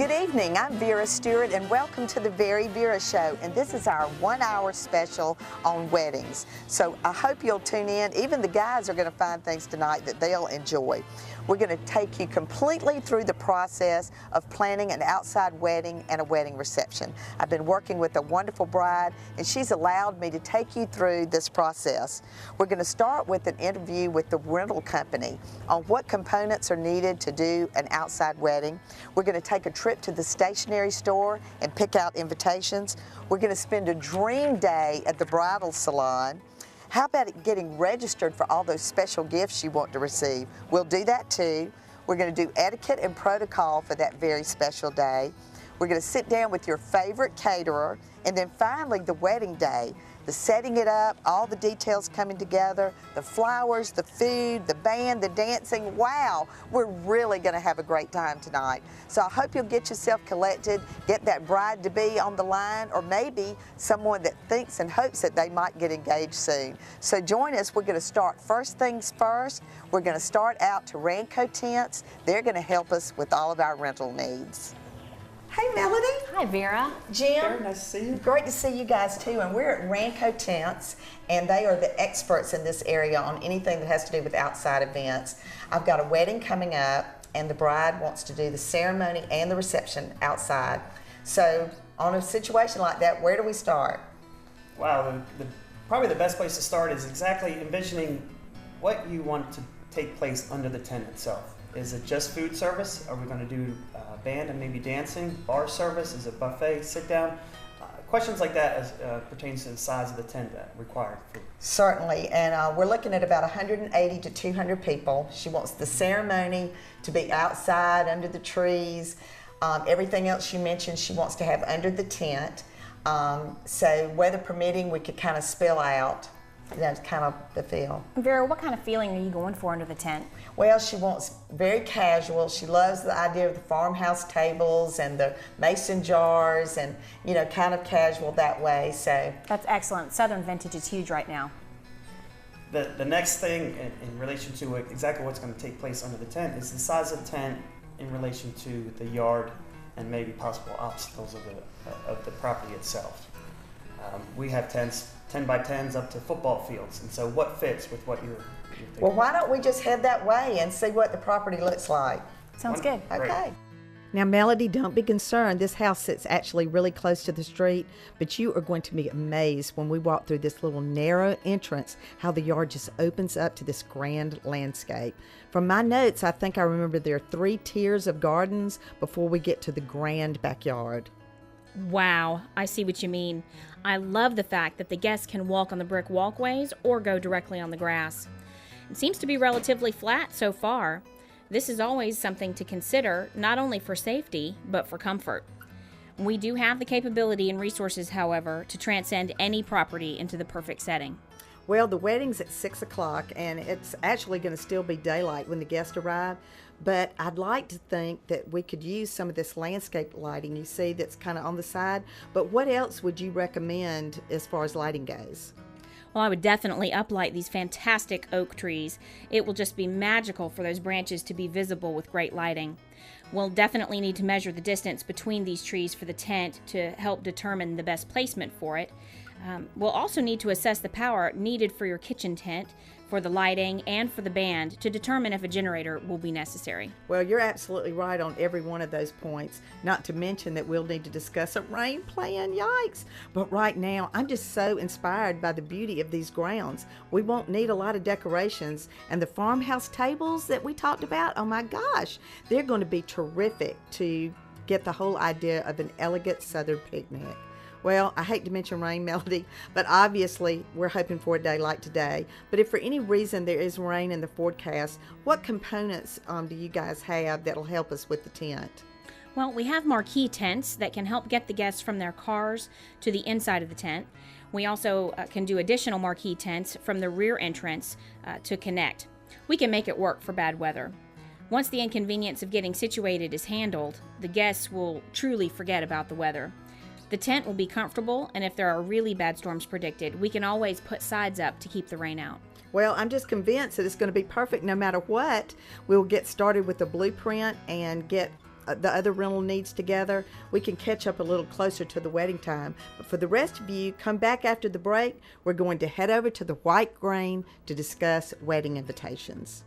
Good evening, I'm Vera Stewart and welcome to the VeryVera show, and this is our 1 hour special on weddings. So I hope you'll tune in. Even the guys are going to find things tonight that they'll enjoy. We're going to take you completely through the process of planning an outside wedding and a wedding reception. I've been working with a wonderful bride and she's allowed me to take you through this process. We're going to start with an interview with the rental company on what components are needed to do an outside wedding. We're going to take a trip to the stationery store and pick out invitations. We're going to spend a dream day at the bridal salon. How about getting registered for all those special gifts you want to receive? We'll do that too. We're going to do etiquette and protocol for that very special day. We're going to sit down with your favorite caterer, and then finally the wedding day, the setting it up, all the details coming together, the flowers, the food, the band, the dancing. Wow, we're really going to have a great time tonight. So I hope you'll get yourself collected, get that bride-to-be on the line, or maybe someone that thinks and hopes that they might get engaged soon. So join us. We're going to start first things first. We're going to start out to Ranco Tents. They're going to help us with all of our rental needs. Hey, Melody. Hi, Vera. Jim. Very nice to see you. Great to see you guys too. And we're at Ranco Tents, and they are the experts in this area on anything that has to do with outside events. I've got a wedding coming up, and the bride wants to do the ceremony and the reception outside. So on a situation like that, where do we start? Wow, probably the best place to start is exactly envisioning what you want to take place under the tent itself. Is it just food service? Are we going to do band and maybe dancing? Bar service? Is it buffet, sit down? Questions like that as pertains to the size of the tent that required food. Certainly, and we're looking at about 180 to 200 people. She wants the ceremony to be outside under the trees. Everything else you mentioned she wants to have under the tent. So weather permitting, we could kind of spill out. That's kind of the feel. Vera, what kind of feeling are you going for under the tent? Well, she wants very casual. She loves the idea of the farmhouse tables and the mason jars and, you know, kind of casual that way. So that's excellent. Southern vintage is huge right now. The next thing in relation to exactly what's going to take place under the tent is the size of the tent in relation to the yard and maybe possible obstacles of the property itself. We have tents 10 by 10s up to football fields, and so what fits with what you're thinking? Well, why don't we just head that way and see what the property looks like? Sounds good. Okay. Now, Melody, don't be concerned. This house sits actually really close to the street, but you are going to be amazed when we walk through this little narrow entrance, how the yard just opens up to this grand landscape. From my notes, I think I remember there are 3 tiers of gardens before we get to the grand backyard. Wow, I see what you mean. I love the fact that the guests can walk on the brick walkways or go directly on the grass. It seems to be relatively flat so far. This is always something to consider, not only for safety, but for comfort. We do have the capability and resources, however, to transcend any property into the perfect setting. Well, the wedding's at 6 o'clock, and it's actually going to still be daylight when the guests arrive. But I'd like to think that we could use some of this landscape lighting you see that's kind of on the side. But what else would you recommend as far as lighting goes? Well, I would definitely uplight these fantastic oak trees. It will just be magical for those branches to be visible with great lighting. We'll definitely need to measure the distance between these trees for the tent to help determine the best placement for it. We'll also need to assess the power needed for your kitchen tent, for the lighting, and for the band to determine if a generator will be necessary. Well, you're absolutely right on every one of those points, not to mention that we'll need to discuss a rain plan, yikes. But right now, I'm just so inspired by the beauty of these grounds. We won't need a lot of decorations, and the farmhouse tables that we talked about, oh my gosh, they're going to be terrific to get the whole idea of an elegant Southern picnic. Well, I hate to mention rain, Melody, but obviously we're hoping for a day like today. But if for any reason there is rain in the forecast, what components do you guys have that'll help us with the tent? Well, we have marquee tents that can help get the guests from their cars to the inside of the tent. We also can do additional marquee tents from the rear entrance to connect. We can make it work for bad weather. Once the inconvenience of getting situated is handled, the guests will truly forget about the weather. The tent will be comfortable, and if there are really bad storms predicted, we can always put sides up to keep the rain out. Well, I'm just convinced that it's going to be perfect no matter what. We'll get started with the blueprint and get the other rental needs together, we can catch up a little closer to the wedding time. But for the rest of you, come back after the break. We're going to head over to the White Grain to discuss wedding invitations.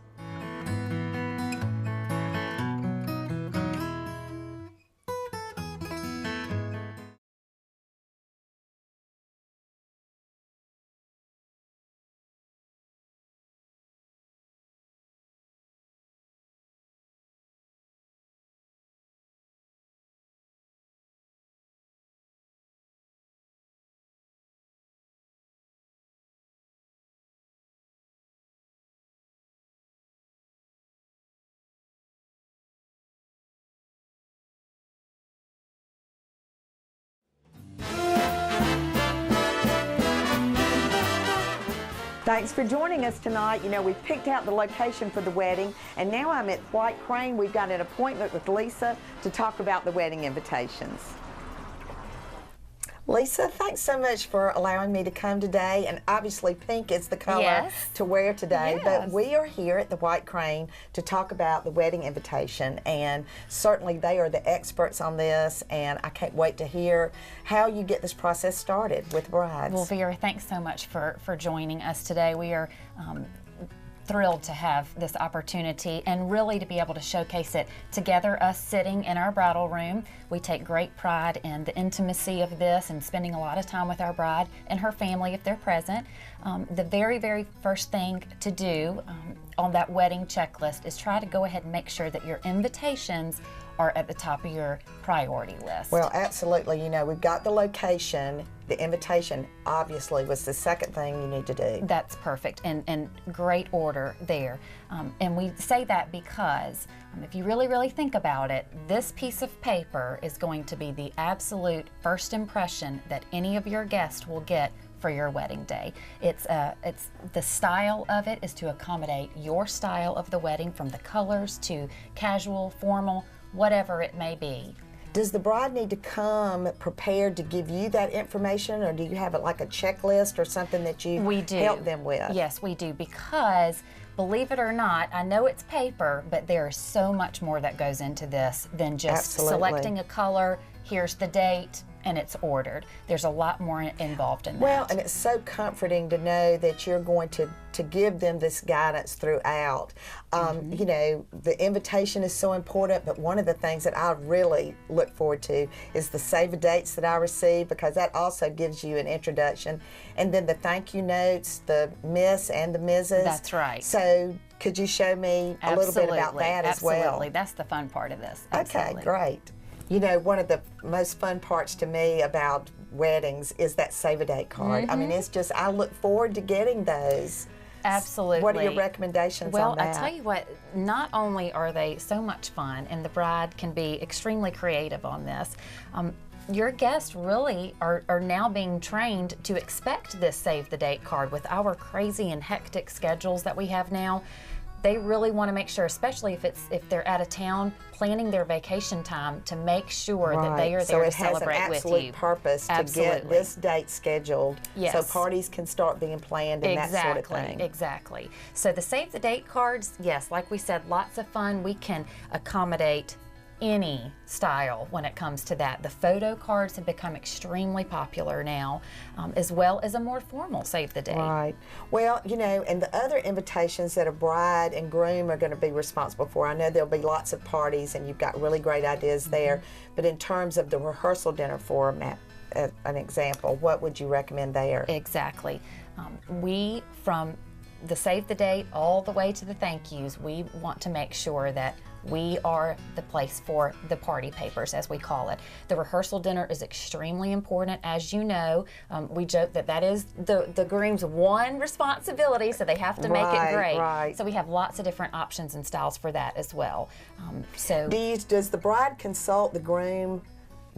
Thanks for joining us tonight. You know, we've picked out the location for the wedding, and now I'm at White Crane. We've got an appointment with Lisa to talk about the wedding invitations. Lisa, thanks so much for allowing me to come today, and obviously pink is the color to wear today, but we are here at the White Crane to talk about the wedding invitation, and certainly they are the experts on this, and I can't wait to hear how you get this process started with brides. Well, Vera, thanks so much for joining us today. We are thrilled to have this opportunity and really to be able to showcase it together, us sitting in our bridal room. We take great pride in the intimacy of this and spending a lot of time with our bride and her family if they're present. The very, very first thing to do on that wedding checklist is try to go ahead and make sure that your invitations are at the top of your priority list. Well, absolutely. You know, we've got the location. The invitation obviously was the second thing you need to do. That's perfect, and great order there. And we say that because if you really, really think about it, this piece of paper is going to be the absolute first impression that any of your guests will get for your wedding day. It's the style of it is to accommodate your style of the wedding, from the colors to casual, formal, whatever it may be. Does the bride need to come prepared to give you that information, or do you have like a checklist or something that you help them with? Yes, we do, because believe it or not, I know it's paper, but there is so much more that goes into this than just selecting a color, here's the date, and it's ordered. There's a lot more involved in that. Well, and it's so comforting to know that you're going to give them this guidance throughout. You know, the invitation is so important, but one of the things that I really look forward to is the save the dates that I receive, because that also gives you an introduction. And then the thank you notes, the Miss and the Mrs. That's right. So could you show me a little bit about that as well? Absolutely, that's the fun part of this. Absolutely. Okay, great. You know, one of the most fun parts to me about weddings is that save a date card. I mean, it's just, I look forward to getting those. Absolutely. What are your recommendations on that? Well, I tell you what, not only are they so much fun, and the bride can be extremely creative on this, your guests really are now being trained to expect this save the date card. With our crazy and hectic schedules that we have now, they really want to make sure, especially if they're out of town, planning their vacation time, to make sure that they are there to celebrate with you. So it has an absolute purpose to get this date scheduled, so parties can start being planned and that sort of thing. Exactly. So the save the date cards, yes, like we said, lots of fun. We can accommodate any style when it comes to that. The photo cards have become extremely popular now, as well as a more formal save the date. Right. Well, you know, and the other invitations that a bride and groom are going to be responsible for, I know there'll be lots of parties and you've got really great ideas there, but in terms of the rehearsal dinner format, an example, what would you recommend there? Exactly. We, from the save the date all the way to the thank yous, we want to make sure that we are the place for the party papers, as we call it. The rehearsal dinner is extremely important. As you know, we joke that is the groom's one responsibility, so they have to make it great. Right. So we have lots of different options and styles for that as well. Does the bride consult the groom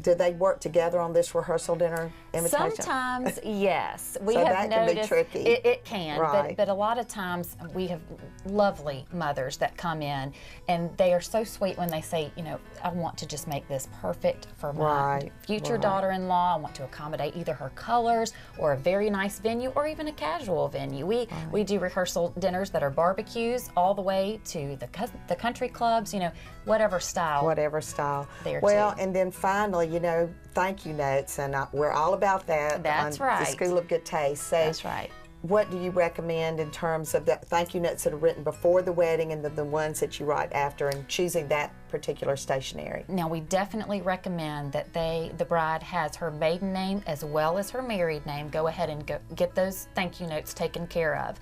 do they work together on this rehearsal dinner invitation? Sometimes, yes. We So have that can be noticed tricky. It can, Right. but a lot of times we have lovely mothers that come in, and they are so sweet when they say, you know, I want to just make this perfect for my Right, future right. daughter-in-law. I want to accommodate either her colors or a very nice venue or even a casual venue. We do rehearsal dinners that are barbecues all the way to the country clubs, you know, whatever style. Whatever style. There Well, too. and then finally, you know, thank you notes, and we're all about that. That's on right. The School of Good Taste. So That's right. what do you recommend in terms of the thank you notes that are written before the wedding and the ones that you write after, and choosing that particular stationery? Now, we definitely recommend that the bride has her maiden name as well as her married name. Go ahead and get those thank you notes taken care of.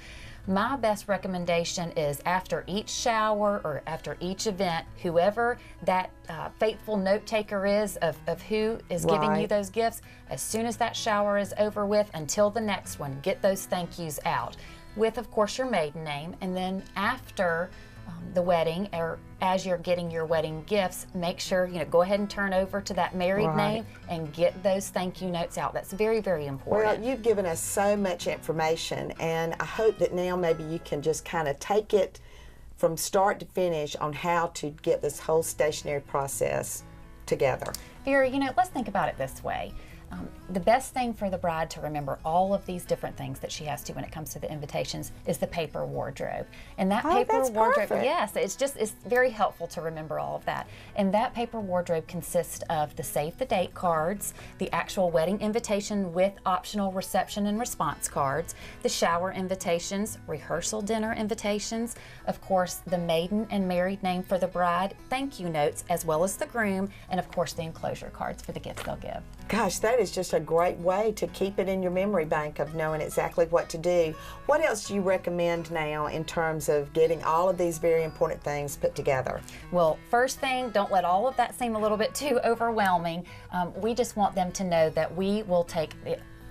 My best recommendation is after each shower or after each event, whoever that faithful note taker is of who is giving you Right. those gifts, as soon as that shower is over with until the next one, get those thank yous out with, of course, your maiden name. And then after the wedding, or as you're getting your wedding gifts, make sure, you know, go ahead and turn over to that married Right. name and get those thank you notes out. That's very, very important. Well, you've given us so much information, and I hope that now maybe you can just kind of take it from start to finish on how to get this whole stationery process together. Vera, you know, let's think about it this way. The best thing for the bride to remember all of these different things that she has to when it comes to the invitations is the paper wardrobe. And that paper that's wardrobe, perfect. yes, it's very helpful to remember all of that. And that paper wardrobe consists of the save the date cards, the actual wedding invitation with optional reception and response cards, the shower invitations, rehearsal dinner invitations, of course, the maiden and married name for the bride, thank you notes, as well as the groom, and of course the enclosure cards for the gifts they'll give. Gosh, that is just a great way to keep it in your memory bank of knowing exactly what to do. What else do you recommend now in terms of getting all of these very important things put together? Well, first thing, don't let all of that seem a little bit too overwhelming. We just want them to know that we will take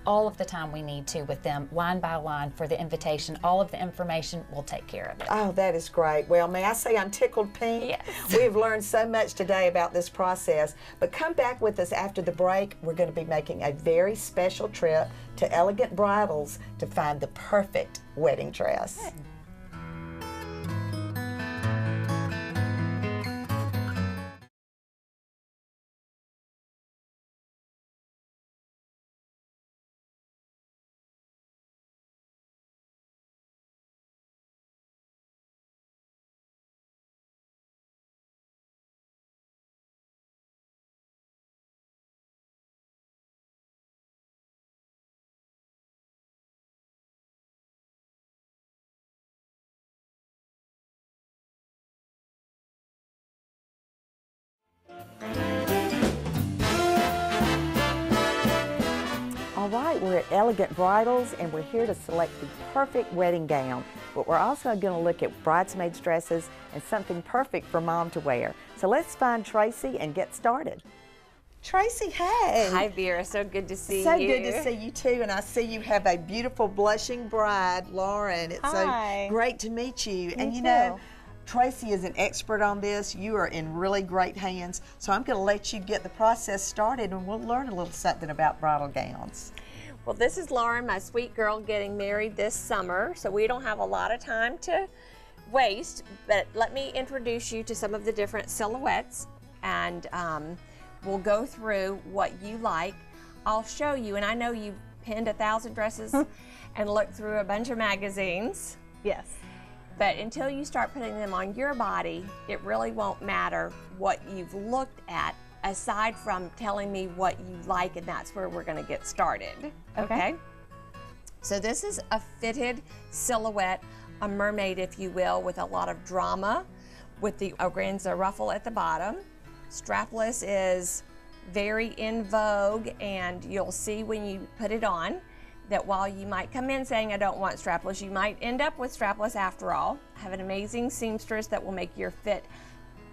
all of the time we need to with them, line by line, for the invitation. All of the information, we'll take care of it. Oh, that is great. Well, may I say I'm tickled pink? Yes. We've learned so much today about this process, but come back with us after the break. We're going to be making a very special trip to Elegant Bridals to find the perfect wedding dress. All right, we're at Elegant Bridals, and we're here to select the perfect wedding gown. But we're also going to look at bridesmaids' dresses and something perfect for mom to wear. So let's find Tracy and get started. Tracy, hey. Hi, Vera. So good to see So you. good to see you too, and I see you have a beautiful blushing bride, Lauren. It's Hi. so great to meet you. And you know, Tracy is an expert on this. You are in really great hands. So I'm going to let you get the process started, and we'll learn a little something about bridal gowns. Well, this is Lauren, my sweet girl, getting married this summer. So we don't have a lot of time to waste, but let me introduce you to some of the different silhouettes, and we'll go through what you like. I'll show you, and I know you've pinned 1,000 dresses and looked through a bunch of magazines. Yes. But until you start putting them on your body, it really won't matter what you've looked at, aside from telling me what you like, and that's where we're going to get started. Okay? So this is a fitted silhouette, a mermaid, if you will, with a lot of drama, with the organza ruffle at the bottom. Strapless is very in vogue, and you'll see when you put it on that while you might come in saying I don't want strapless, you might end up with strapless after all. I have an amazing seamstress that will make your fit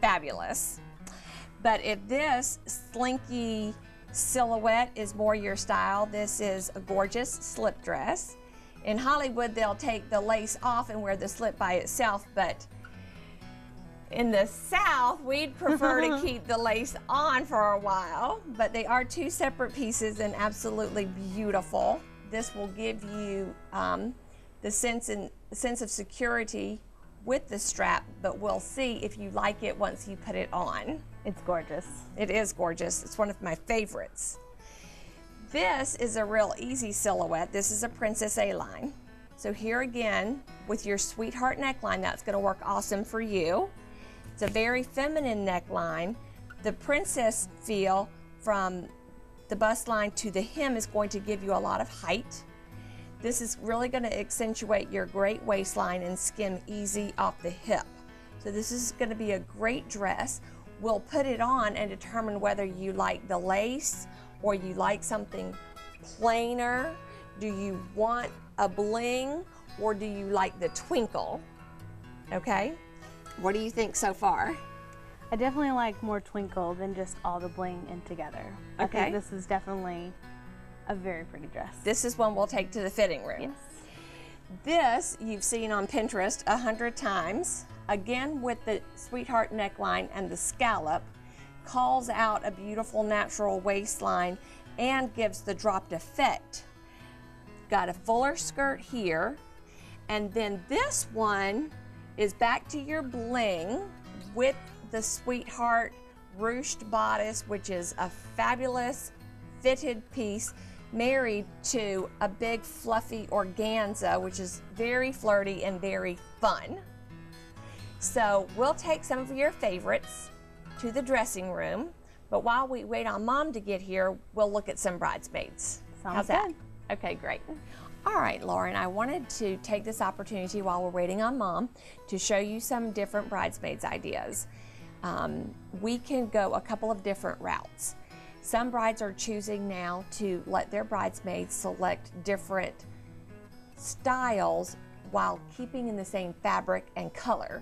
fabulous. But if this slinky silhouette is more your style, this is a gorgeous slip dress. In Hollywood, they'll take the lace off and wear the slip by itself, but In the South, we'd prefer to keep the lace on for a while, but they are two separate pieces and absolutely beautiful. This will give you the sense of security with the strap, but we'll see if you like it once you put it on. It's gorgeous. It is gorgeous. It's one of my favorites. This is a real easy silhouette. This is a Princess A-line. So here again, with your sweetheart neckline, that's gonna work awesome for you. It's a very feminine neckline. The princess feel from the bust line to the hem is going to give you a lot of height. This is really going to accentuate your great waistline and skim easy off the hip. So this is going to be a great dress. We'll put it on and determine whether you like the lace or you like something plainer. Do you want a bling or do you like the twinkle? Okay? What do you think so far? I definitely like more twinkle than just all the bling in together. I Okay. think this is definitely a very pretty dress. This is one we'll take to the fitting room. Yes. This you've seen on Pinterest 100 times. Again with the sweetheart neckline and the scallop, calls out a beautiful natural waistline and gives the dropped effect. Got a fuller skirt here, and then this one is back to your bling with the sweetheart ruched bodice, which is a fabulous fitted piece married to a big fluffy organza, which is very flirty and very fun. So we'll take some of your favorites to the dressing room, but while we wait on Mom to get here, we'll look at some bridesmaids. Sounds How's that? good. Okay, great. All right, Lauren, I wanted to take this opportunity while we're waiting on Mom to show you some different bridesmaids ideas. We can go a couple of different routes. Some brides are choosing now to let their bridesmaids select different styles while keeping in the same fabric and color.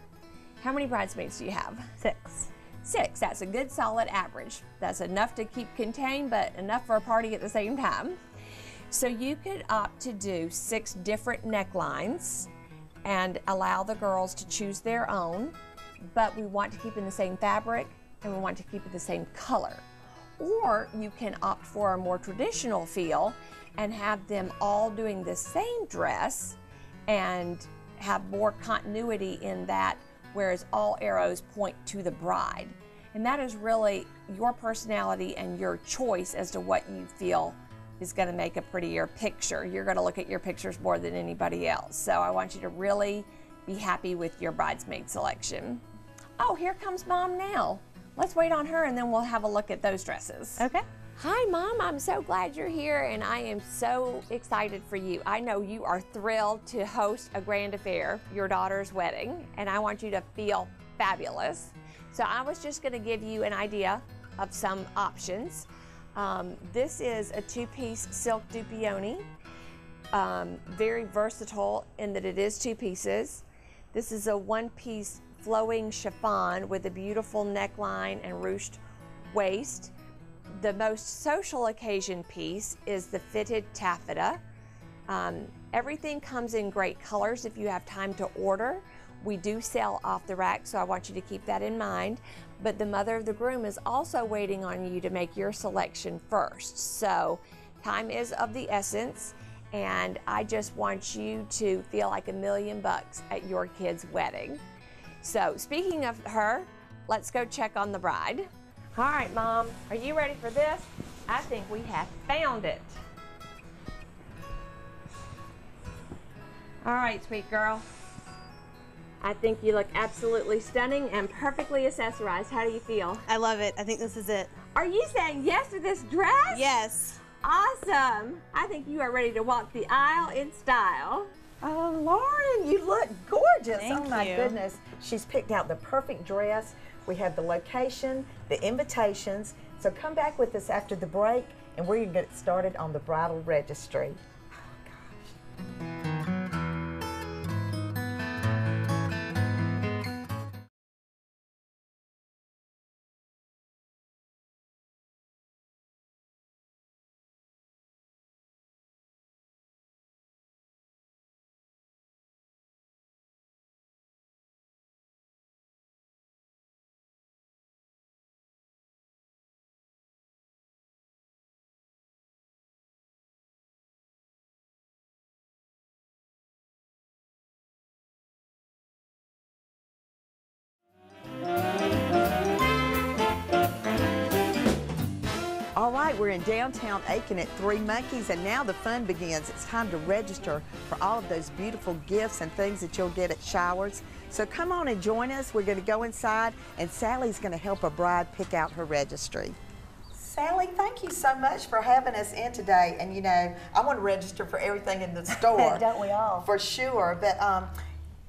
How many bridesmaids do you have? 6. 6. That's a good solid average. That's enough to keep contained, but enough for a party at the same time. So you could opt to do 6 different necklines and allow the girls to choose their own, but we want to keep in the same fabric and we want to keep it the same color. Or you can opt for a more traditional feel and have them all doing the same dress and have more continuity in that, whereas all arrows point to the bride. And that is really your personality and your choice as to what you feel is going to make a prettier picture. You're going to look at your pictures more than anybody else. So I want you to really be happy with your bridesmaid selection. Oh, here comes Mom now. Let's wait on her and then we'll have a look at those dresses. Okay. Hi, Mom. I'm so glad you're here and I am so excited for you. I know you are thrilled to host a grand affair, your daughter's wedding, and I want you to feel fabulous. So I was just going to give you an idea of some options. This is a 2-piece silk dupioni, very versatile in that it is 2 pieces. This is a 1-piece flowing chiffon with a beautiful neckline and ruched waist. The most social occasion piece is the fitted taffeta. Everything comes in great colors if you have time to order. We do sell off the rack, so I want you to keep that in mind. But the mother of the groom is also waiting on you to make your selection first. So time is of the essence, and I just want you to feel like $1,000,000 at your kid's wedding. So speaking of her, let's go check on the bride. All right, Mom, are you ready for this? I think we have found it. All right, sweet girl. I think you look absolutely stunning and perfectly accessorized. How do you feel? I love it. I think this is it. Are you saying yes to this dress? Yes. Awesome. I think you are ready to walk the aisle in style. Oh, Lauren, you look gorgeous. Thank oh, my you. goodness. She's picked out the perfect dress. We have the location, the invitations. So come back with us after the break, and we're going to get started on the bridal registry. All right, we're in downtown Aiken at Three Monkeys, and now the fun begins. It's time to register for all of those beautiful gifts and things that you'll get at showers. So come on and join us. We're going to go inside, and Sally's going to help a bride pick out her registry. Sally, thank you so much for having us in today. And you know, I want to register for everything in the store. Don't we all? For sure. But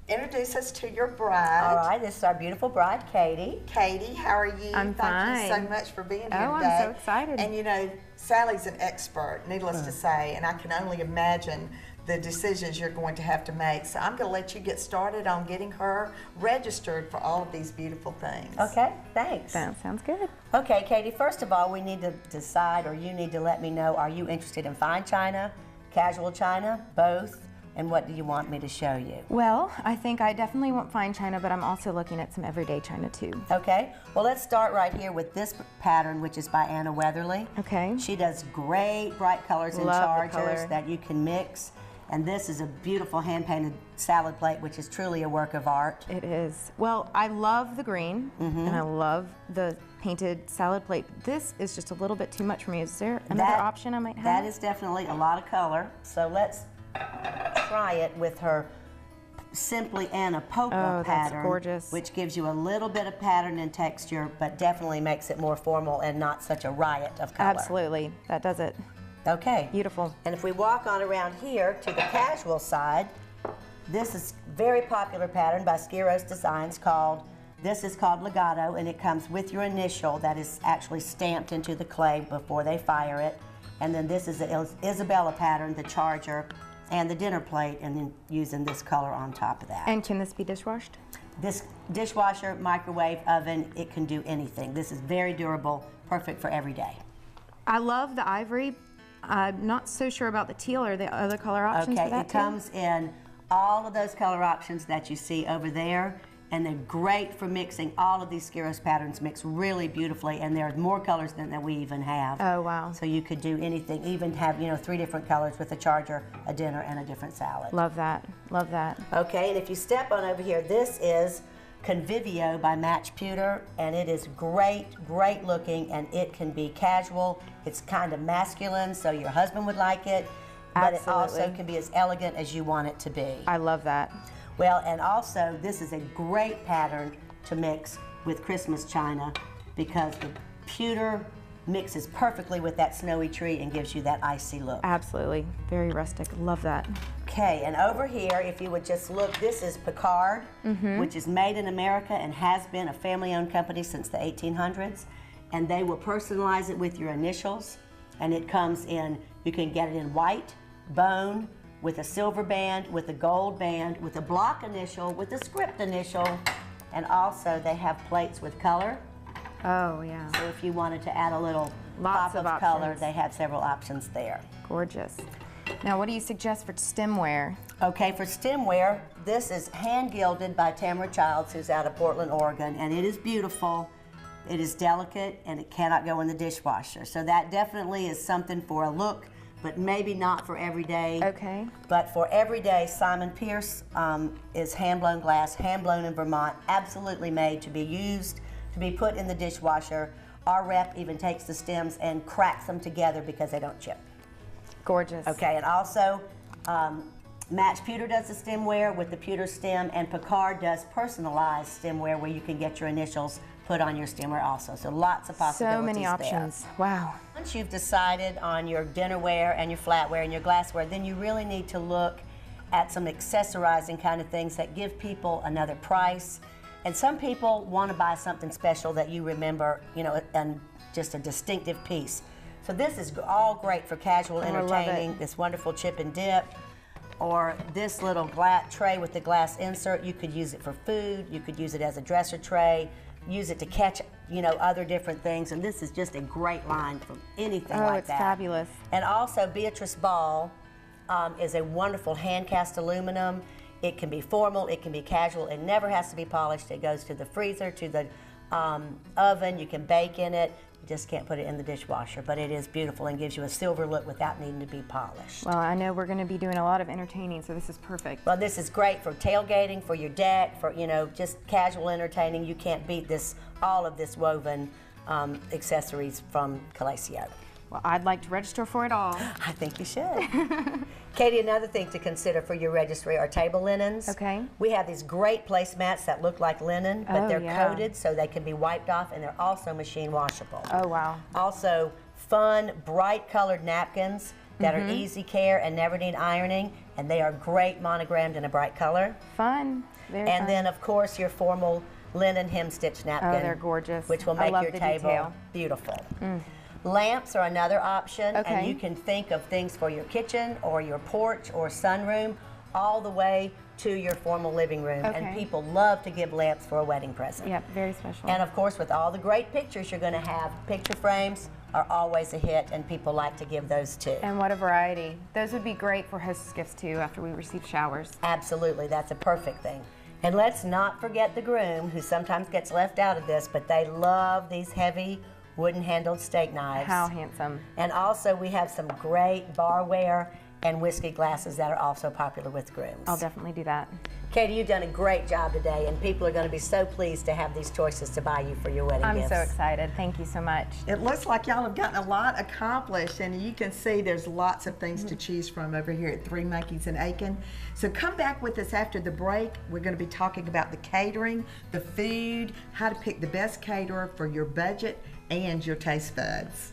introduce us to your bride. All right, this is our beautiful bride, Katie. Katie, how are you? I'm fine. Thank you so much for being here today. I'm so excited. And you know, Sally's an expert, needless to say, and I can only imagine the decisions you're going to have to make. So I'm going to let you get started on getting her registered for all of these beautiful things. Okay, thanks. That sounds good. Okay, Katie, first of all, we need to decide, or you need to let me know, are you interested in fine china, casual china, both? And what do you want me to show you? Well, I think I definitely want fine china, but I'm also looking at some everyday china too. Okay, well, let's start right here with this pattern, which is by Anna Weatherly. Okay. She does great bright colors and chargers that you can mix. And this is a beautiful hand-painted salad plate, which is truly a work of art. It is. Well, I love the green, and I love the painted salad plate. This is just a little bit too much for me. Is there another option I might have? That is definitely a lot of color. So let's try it with her Simply Anna polka pattern. That's gorgeous. Which gives you a little bit of pattern and texture, but definitely makes it more formal and not such a riot of color. Absolutely, that does it. Okay. Beautiful. And if we walk on around here to the casual side, this is a very popular pattern by Skiros Designs called Legato, and it comes with your initial that is actually stamped into the clay before they fire it. And then this is the Isabella pattern, the charger, and the dinner plate, and then using this color on top of that. And can this be dishwashed? This dishwasher, microwave, oven, it can do anything. This is very durable, perfect for every day. I love the ivory. I'm not so sure about the teal or the other color options for that Okay, it comes in all of those color options that you see over there, and they're great for mixing. All of these Skiros patterns mix really beautifully, and there are more colors than we even have. Oh, wow. So you could do anything, even have, you know, 3 different colors with a charger, a dinner, and a different salad. Love that, love that. Okay, and if you step on over here, this is Convivio by Match Pewter, and it is great, great looking, and it can be casual. It's kind of masculine, so your husband would like it, but it also can be as elegant as you want it to be. I love that. Well, and also, this is a great pattern to mix with Christmas china because the pewter mixes perfectly with that snowy tree and gives you that icy look. Absolutely, very rustic, love that. Okay, and over here, if you would just look, this is Picard, which is made in America and has been a family-owned company since the 1800s. And they will personalize it with your initials. And it comes in, you can get it in white, bone, with a silver band, with a gold band, with a block initial, with a script initial. And also, they have plates with color. Oh, yeah. So if you wanted to add a little pop of color, they have several options there. Gorgeous. Now, what do you suggest for stemware? Okay, for stemware, this is hand gilded by Tamara Childs, who's out of Portland, Oregon, and it is beautiful. It is delicate, and it cannot go in the dishwasher. So that definitely is something for a look, but maybe not for every day. Okay. But for every day, Simon Pierce is hand-blown glass, hand-blown in Vermont, absolutely made to be used, to be put in the dishwasher. Our rep even takes the stems and cracks them together because they don't chip. Gorgeous. Okay, and also Match Pewter does the stemware with the pewter stem, and Picard does personalized stemware where you can get your initials put on your stemware also. So lots of possibilities. So many options. There. Wow. Once you've decided on your dinnerware and your flatware and your glassware, then you really need to look at some accessorizing kind of things that give people another price. And some people want to buy something special that you remember, you know, and just a distinctive piece. So this is all great for casual entertaining, this wonderful chip and dip, or this little glass tray with the glass insert. You could use it for food, you could use it as a dresser tray, use it to catch, you know, other different things. And this is just a great line from anything like that. Oh, it's fabulous. And also Beatrice Ball is a wonderful hand-cast aluminum. It can be formal, it can be casual, it never has to be polished. It goes to the freezer, to the oven, you can bake in it. You just can't put it in the dishwasher, but it is beautiful and gives you a silver look without needing to be polished. Well, I know we're going to be doing a lot of entertaining, so this is perfect. Well, this is great for tailgating, for your deck, for, you know, just casual entertaining. You can't beat this, all of this woven accessories from Calacio. Well, I'd like to register for it all. I think you should. Katie, another thing to consider for your registry are table linens. Okay. We have these great placemats that look like linen, but they're coated so they can be wiped off, and they're also machine washable. Oh, wow. Also, fun, bright colored napkins that are easy care and never need ironing, and they are great monogrammed in a bright color. Fun. Very and fun. then, of course, your formal linen hem-stitched napkin. Oh, they're gorgeous. Which will I make love your the table detail. beautiful. Lamps are another option, Okay. and you can think of things for your kitchen or your porch or sunroom all the way to your formal living room. Okay. And people love to give lamps for a wedding present. Yep, very special. And of course, with all the great pictures you're going to have, picture frames are always a hit, and people like to give those too. And what a variety. Those would be great for hostess gifts too after we receive showers. Absolutely, that's a perfect thing. And let's not forget the groom, who sometimes gets left out of this, but they love these heavy wooden-handled steak knives. How handsome. And also, we have some great barware and whiskey glasses that are also popular with grooms. I'll definitely do that. Katie, you've done a great job today, and people are going to be so pleased to have these choices to buy you for your wedding I'm gifts. so excited. Thank you so much. It looks like y'all have gotten a lot accomplished, and you can see there's lots of things to choose from over here at Three Monkeys in Aiken. So come back with us after the break. We're going to be talking about the catering, the food, how to pick the best caterer for your budget and your taste buds.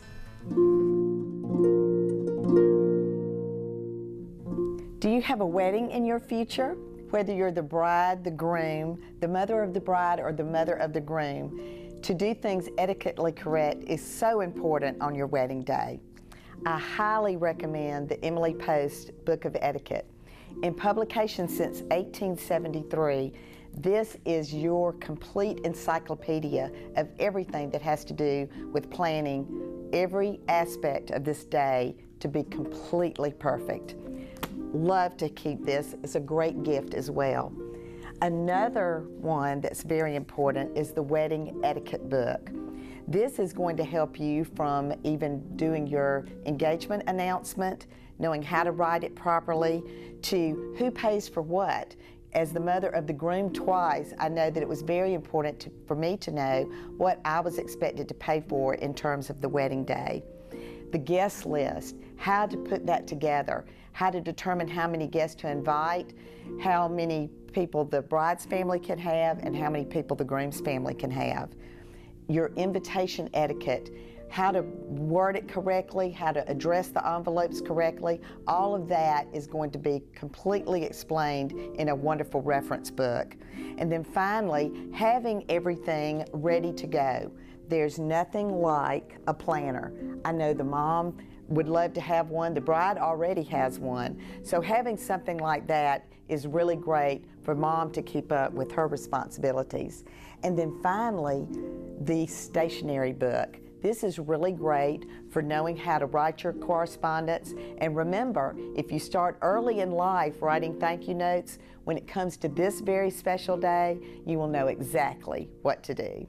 Do you have a wedding in your future? Whether you're the bride, the groom, the mother of the bride, or the mother of the groom, to do things etiquettely correct is so important on your wedding day. I highly recommend the Emily Post Book of Etiquette. In publication since 1873, this is your complete encyclopedia of everything that has to do with planning every aspect of this day to be completely perfect. Love to keep this. It's a great gift as well. Another one that's very important is the Wedding Etiquette Book. This is going to help you from even doing your engagement announcement, knowing how to write it properly, to who pays for what. As the mother of the groom twice, I know that it was very important for me to know what I was expected to pay for in terms of the wedding day. The guest list, how to put that together, how to determine how many guests to invite, how many people the bride's family can have, and how many people the groom's family can have. Your invitation etiquette, how to word it correctly, how to address the envelopes correctly, all of that is going to be completely explained in a wonderful reference book. And then finally, having everything ready to go. There's nothing like a planner. I know the mom would love to have one. The bride already has one. So having something like that is really great for mom to keep up with her responsibilities. And then finally, the stationery book. This is really great for knowing how to write your correspondence. And remember, if you start early in life writing thank you notes, when it comes to this very special day, you will know exactly what to do.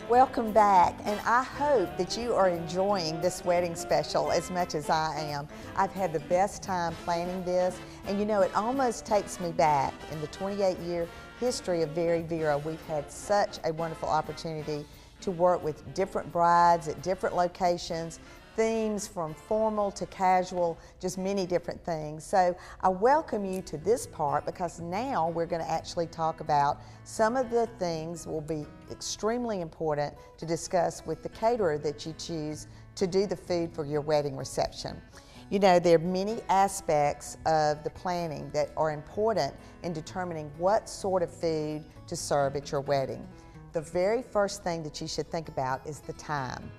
Welcome back, and I hope that you are enjoying this wedding special as much as I am. I've had the best time planning this, and you know, it almost takes me back. In the 28-year history of VeryVera, we've had such a wonderful opportunity to work with different brides at different locations, themes from formal to casual, just many different things. So I welcome you to this part, because now we're going to actually talk about some of the things will be extremely important to discuss with the caterer that you choose to do the food for your wedding reception. You know, there are many aspects of the planning that are important in determining what sort of food to serve at your wedding. The very first thing that you should think about is the time.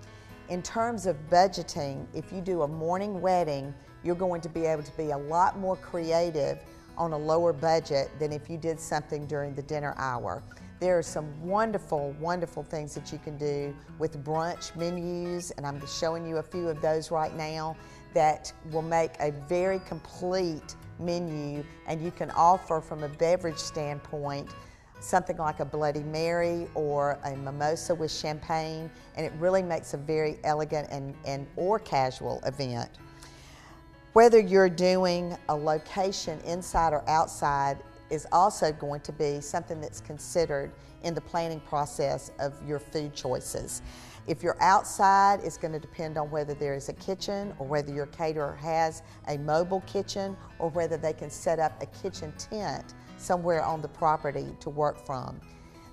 In terms of budgeting, if you do a morning wedding, you're going to be able to be a lot more creative on a lower budget than if you did something during the dinner hour. There are some wonderful, wonderful things that you can do with brunch menus, and I'm showing you a few of those right now that will make a very complete menu, and you can offer from a beverage standpoint something like a Bloody Mary or a mimosa with champagne, and it really makes a very elegant and or casual event. Whether you're doing a location inside or outside is also going to be something that's considered in the planning process of your food choices. If you're outside, it's going to depend on whether there is a kitchen or whether your caterer has a mobile kitchen or whether they can set up a kitchen tent somewhere on the property to work from.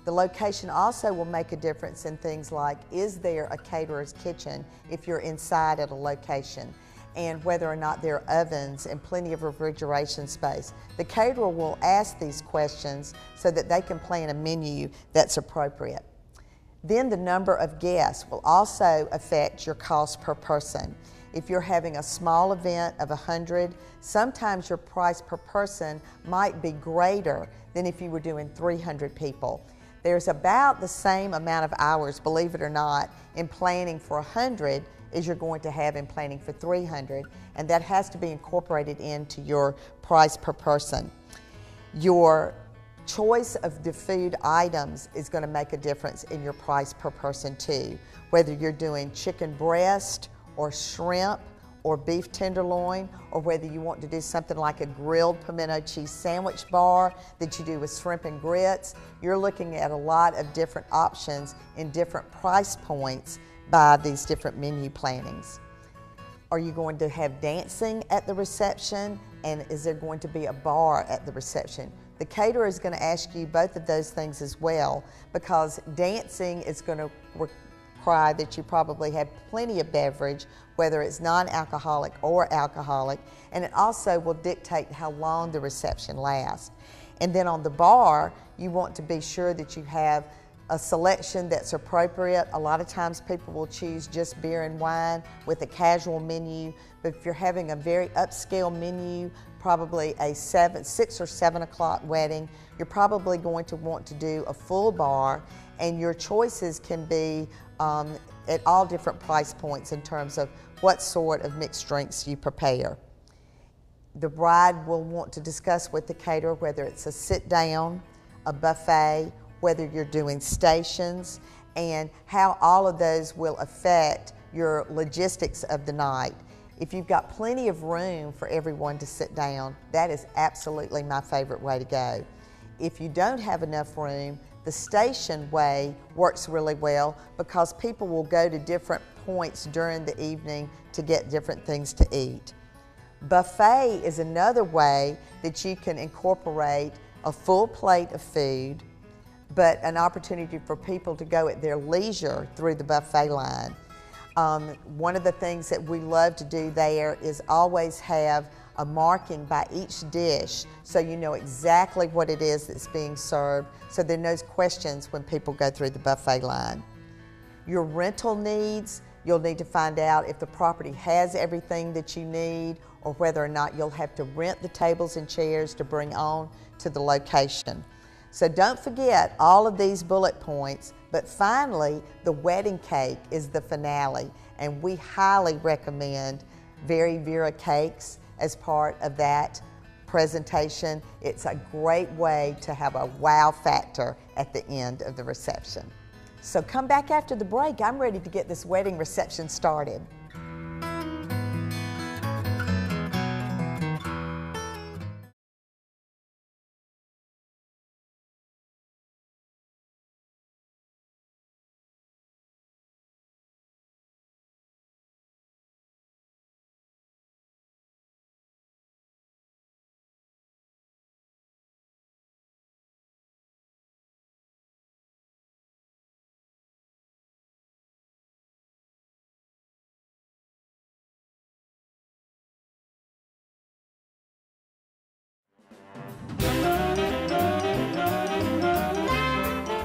The location also will make a difference in things like, is there a caterer's kitchen if you're inside at a location, and whether or not there are ovens and plenty of refrigeration space. The caterer will ask these questions so that they can plan a menu that's appropriate. Then the number of guests will also affect your cost per person. If you're having a small event of 100, sometimes your price per person might be greater than if you were doing 300 people. There's about the same amount of hours, believe it or not, in planning for 100 as you're going to have in planning for 300, and that has to be incorporated into your price per person. Your choice of the food items is going to make a difference in your price per person too. Whether you're doing chicken breast or shrimp or beef tenderloin, or whether you want to do something like a grilled pimento cheese sandwich bar that you do with shrimp and grits, you're looking at a lot of different options in different price points by these different menu plannings. Are you going to have dancing at the reception, and is there going to be a bar at the reception? The caterer is going to ask you both of those things as well, because dancing is going to require that you probably have plenty of beverage, whether it's non-alcoholic or alcoholic, and it also will dictate how long the reception lasts. And then on the bar, you want to be sure that you have a selection that's appropriate. A lot of times people will choose just beer and wine with a casual menu, but if you're having a very upscale menu, probably a 6 or 7 o'clock wedding, you're probably going to want to do a full bar, and your choices can be at all different price points in terms of what sort of mixed drinks you prepare. The bride will want to discuss with the caterer whether it's a sit down, a buffet, whether you're doing stations, and how all of those will affect your logistics of the night. If you've got plenty of room for everyone to sit down, that is absolutely my favorite way to go. If you don't have enough room, the station way works really well because people will go to different points during the evening to get different things to eat. Buffet is another way that you can incorporate a full plate of food, but an opportunity for people to go at their leisure through the buffet line. One of the things that we love to do there is always have a marking by each dish so you know exactly what it is that's being served, so there are no questions when people go through the buffet line. Your rental needs, you'll need to find out if the property has everything that you need or whether or not you'll have to rent the tables and chairs to bring on to the location. So don't forget all of these bullet points, but finally, the wedding cake is the finale, and we highly recommend VeryVera cakes as part of that presentation. It's a great way to have a wow factor at the end of the reception. So come back after the break. I'm ready to get this wedding reception started.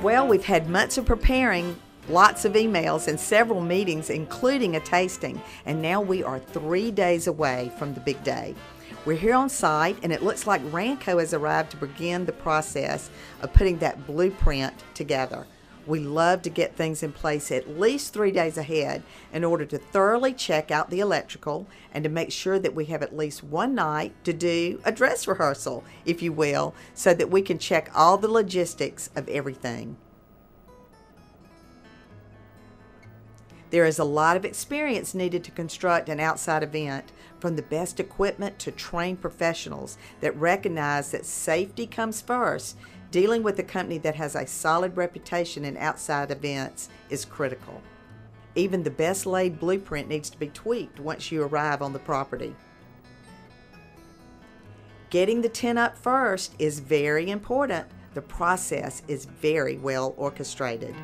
Well, we've had months of preparing Lots of emails and several meetings, including a tasting, and now we are 3 days away from the big day. We're here on site, and it looks like Ranco has arrived to begin the process of putting that blueprint together. We love to get things in place at least 3 days ahead in order to thoroughly check out the electrical and to make sure that we have at least one night to do a dress rehearsal, if you will, so that we can check all the logistics of everything. There is a lot of experience needed to construct an outside event, from the best equipment to trained professionals that recognize that safety comes first. Dealing with a company that has a solid reputation in outside events is critical. Even the best laid blueprint needs to be tweaked once you arrive on the property. Getting the tent up first is very important. The process is very well orchestrated.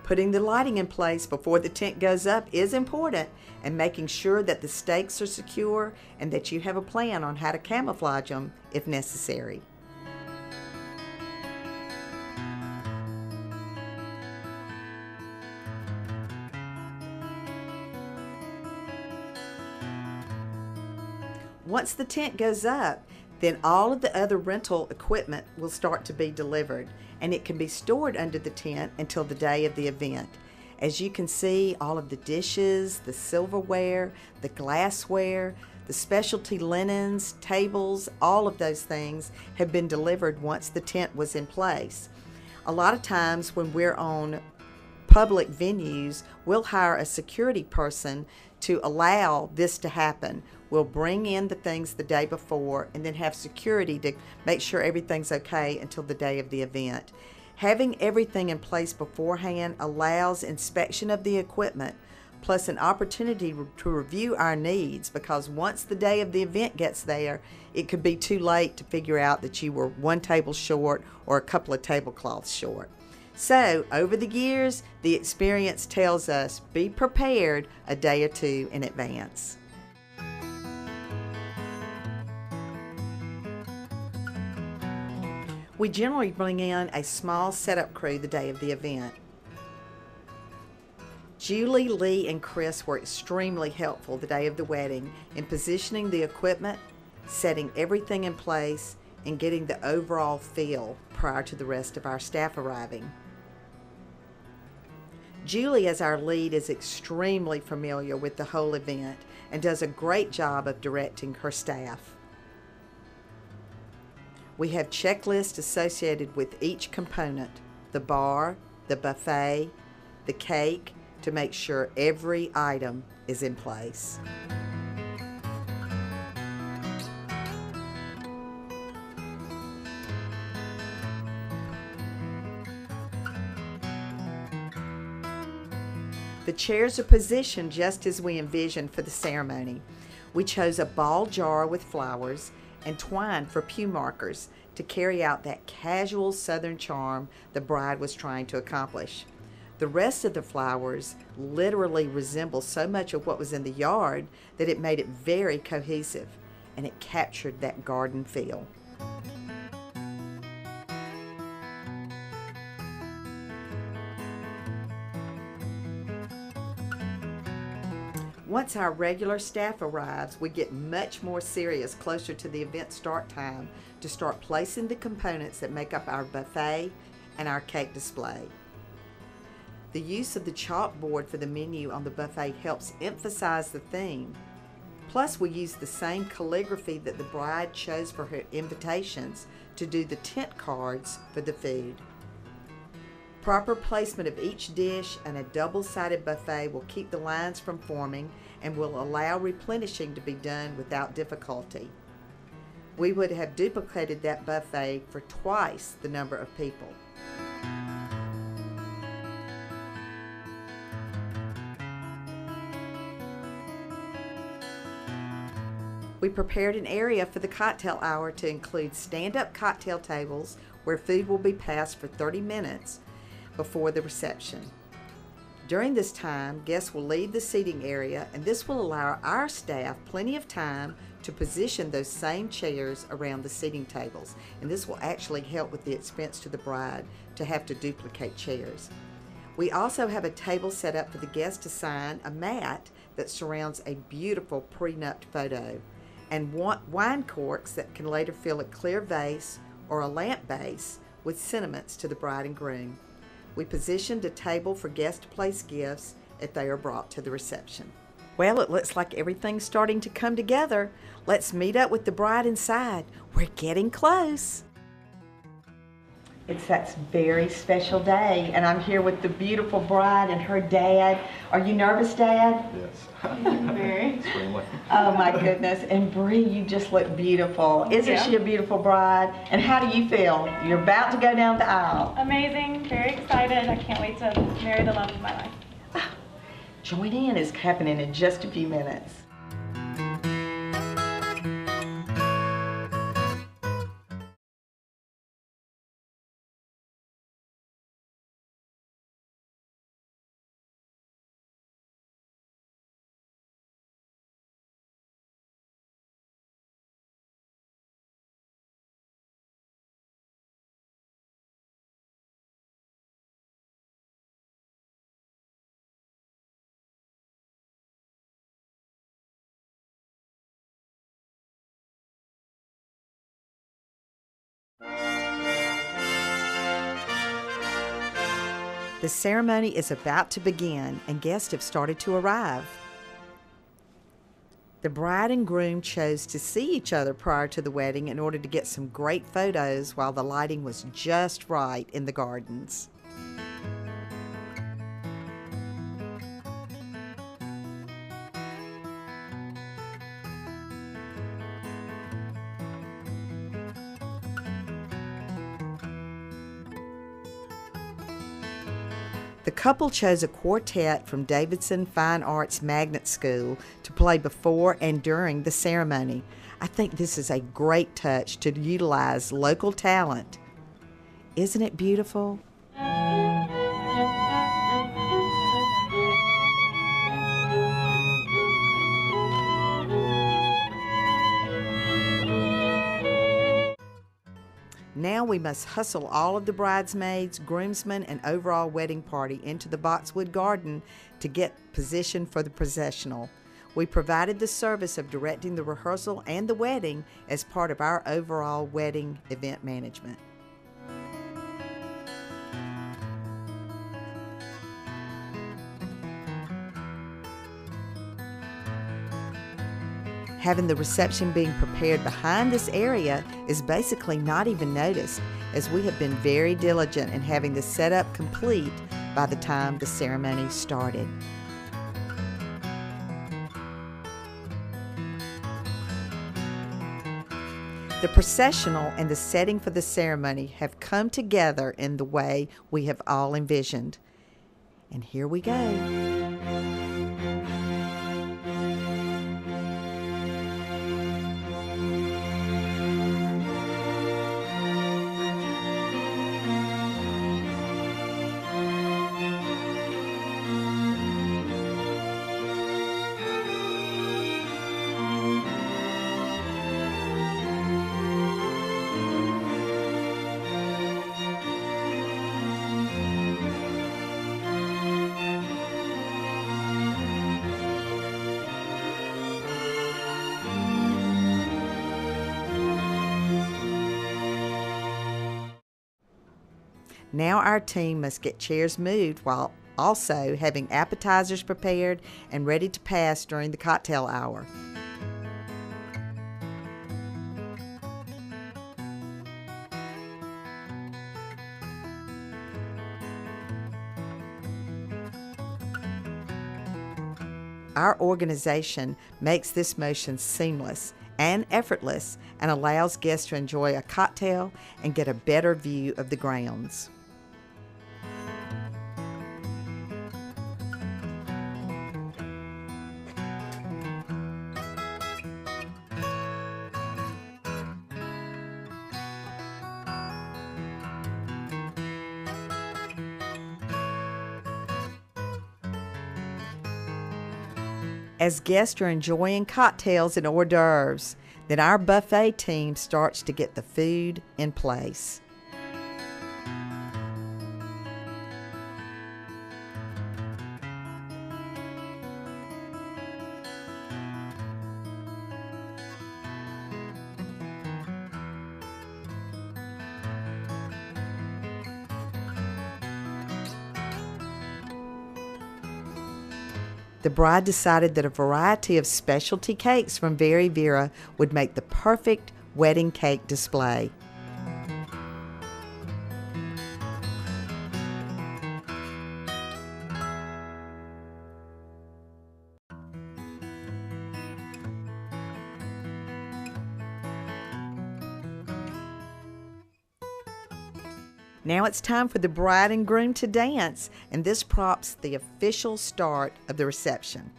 Putting the lighting in place before the tent goes up is important, and making sure that the stakes are secure and that you have a plan on how to camouflage them if necessary. Once the tent goes up, then all of the other rental equipment will start to be delivered, and it can be stored under the tent until the day of the event. As you can see, all of the dishes, the silverware, the glassware, the specialty linens, tables, all of those things have been delivered once the tent was in place. A lot of times when we're on public venues, we'll hire a security person to allow this to happen. We'll bring in the things the day before and then have security to make sure everything's okay until the day of the event. Having everything in place beforehand allows inspection of the equipment, plus an opportunity to review our needs, because once the day of the event gets there, it could be too late to figure out that you were one table short or a couple of tablecloths short. So, over the years, the experience tells us be prepared a day or two in advance. We generally bring in a small setup crew the day of the event. Julie, Lee, and Chris were extremely helpful the day of the wedding in positioning the equipment, setting everything in place, and getting the overall feel prior to the rest of our staff arriving. Julie, as our lead, is extremely familiar with the whole event and does a great job of directing her staff. We have checklists associated with each component, the bar, the buffet, the cake, to make sure every item is in place. The chairs are positioned just as we envisioned for the ceremony. We chose a ball jar with flowers and twine for pew markers to carry out that casual southern charm the bride was trying to accomplish. The rest of the flowers literally resemble so much of what was in the yard that it made it very cohesive, and it captured that garden feel. Once our regular staff arrives, we get much more serious closer to the event start time to start placing the components that make up our buffet and our cake display. The use of the chalkboard for the menu on the buffet helps emphasize the theme. Plus, we use the same calligraphy that the bride chose for her invitations to do the tent cards for the food. Proper placement of each dish and a double-sided buffet will keep the lines from forming and will allow replenishing to be done without difficulty. We would have duplicated that buffet for twice the number of people. We prepared an area for the cocktail hour to include stand-up cocktail tables where food will be passed for 30 minutes before the reception. During this time, guests will leave the seating area, and this will allow our staff plenty of time to position those same chairs around the seating tables. And this will actually help with the expense to the bride to have to duplicate chairs. We also have a table set up for the guests to sign a mat that surrounds a beautiful prenup photo, and wine corks that can later fill a clear vase or a lamp base with sentiments to the bride and groom. We positioned a table for guests to place gifts if they are brought to the reception. Well, it looks like everything's starting to come together. Let's meet up with the bride inside. We're getting close. It's that very special day, and I'm here with the beautiful bride and her dad. Are you nervous, Dad? Yes. Very. Extremely. Oh my goodness, and Bree, you just look beautiful. Isn't she a beautiful bride? And how do you feel? You're about to go down the aisle. Amazing, very excited. I can't wait to marry the love of my life. Join in is happening in just a few minutes. The ceremony is about to begin, and guests have started to arrive. The bride and groom chose to see each other prior to the wedding in order to get some great photos while the lighting was just right in the gardens. The couple chose a quartet from Davidson Fine Arts Magnet School to play before and during the ceremony. I think this is a great touch to utilize local talent. Isn't it beautiful? Now we must hustle all of the bridesmaids, groomsmen, and overall wedding party into the boxwood garden to get positioned for the processional. We provided the service of directing the rehearsal and the wedding as part of our overall wedding event management. Having the reception being prepared behind this area is basically not even noticed, as we have been very diligent in having the setup complete by the time the ceremony started. The processional and the setting for the ceremony have come together in the way we have all envisioned. And here we go. Now our team must get chairs moved while also having appetizers prepared and ready to pass during the cocktail hour. Our organization makes this motion seamless and effortless and allows guests to enjoy a cocktail and get a better view of the grounds. As guests are enjoying cocktails and hors d'oeuvres, then our buffet team starts to get the food in place. The bride decided that a variety of specialty cakes from VeryVera would make the perfect wedding cake display. Now it's time for the bride and groom to dance, and this prompts the official start of the reception.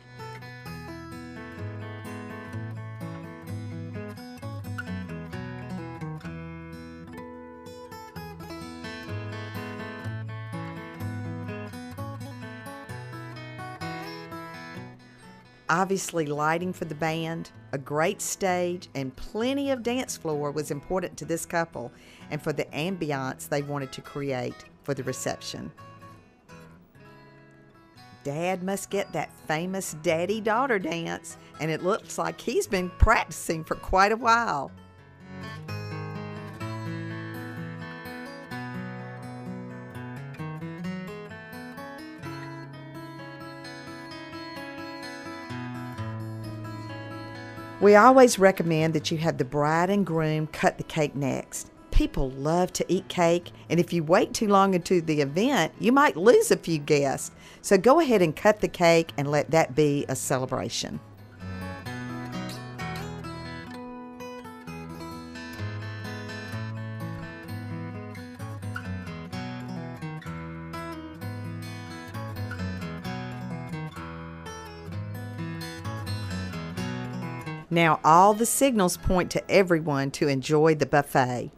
Obviously, lighting for the band, a great stage, and plenty of dance floor was important to this couple and for the ambiance they wanted to create for the reception. Dad must get that famous daddy-daughter dance, and it looks like he's been practicing for quite a while. We always recommend that you have the bride and groom cut the cake next. People love to eat cake, and if you wait too long into the event, you might lose a few guests. So go ahead and cut the cake and let that be a celebration. Now all the signals point to everyone to enjoy the buffet.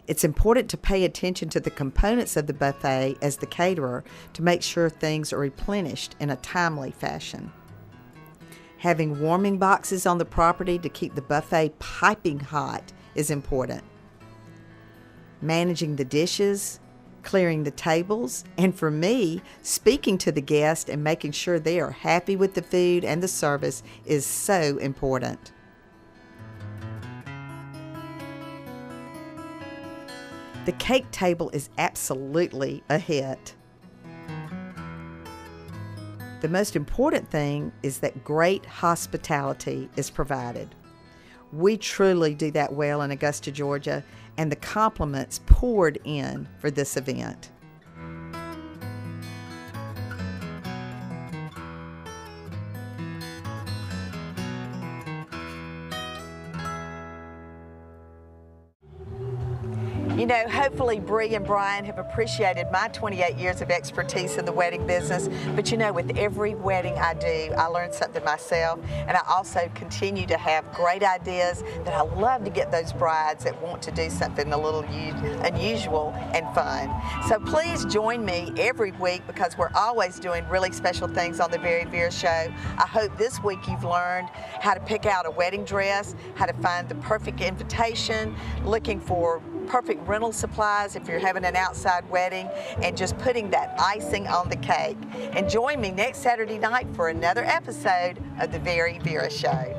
It's important to pay attention to the components of the buffet as the caterer to make sure things are replenished in a timely fashion. Having warming boxes on the property to keep the buffet piping hot is important. Managing the dishes, clearing the tables, and for me, speaking to the guest and making sure they are happy with the food and the service is so important. The cake table is absolutely a hit. The most important thing is that great hospitality is provided. We truly do that well in Augusta, Georgia, and the compliments poured in for this event. You know, hopefully Bree and Brian have appreciated my 28 years of expertise in the wedding business, but you know, with every wedding I do, I learn something myself, and I also continue to have great ideas that I love to get those brides that want to do something a little unusual and fun. So please join me every week because we're always doing really special things on the VeryVera show. I hope this week you've learned how to pick out a wedding dress, how to find the perfect invitation, looking for perfect rental supplies if you're having an outside wedding, and just putting that icing on the cake. And join me next Saturday night for another episode of the VeryVera show.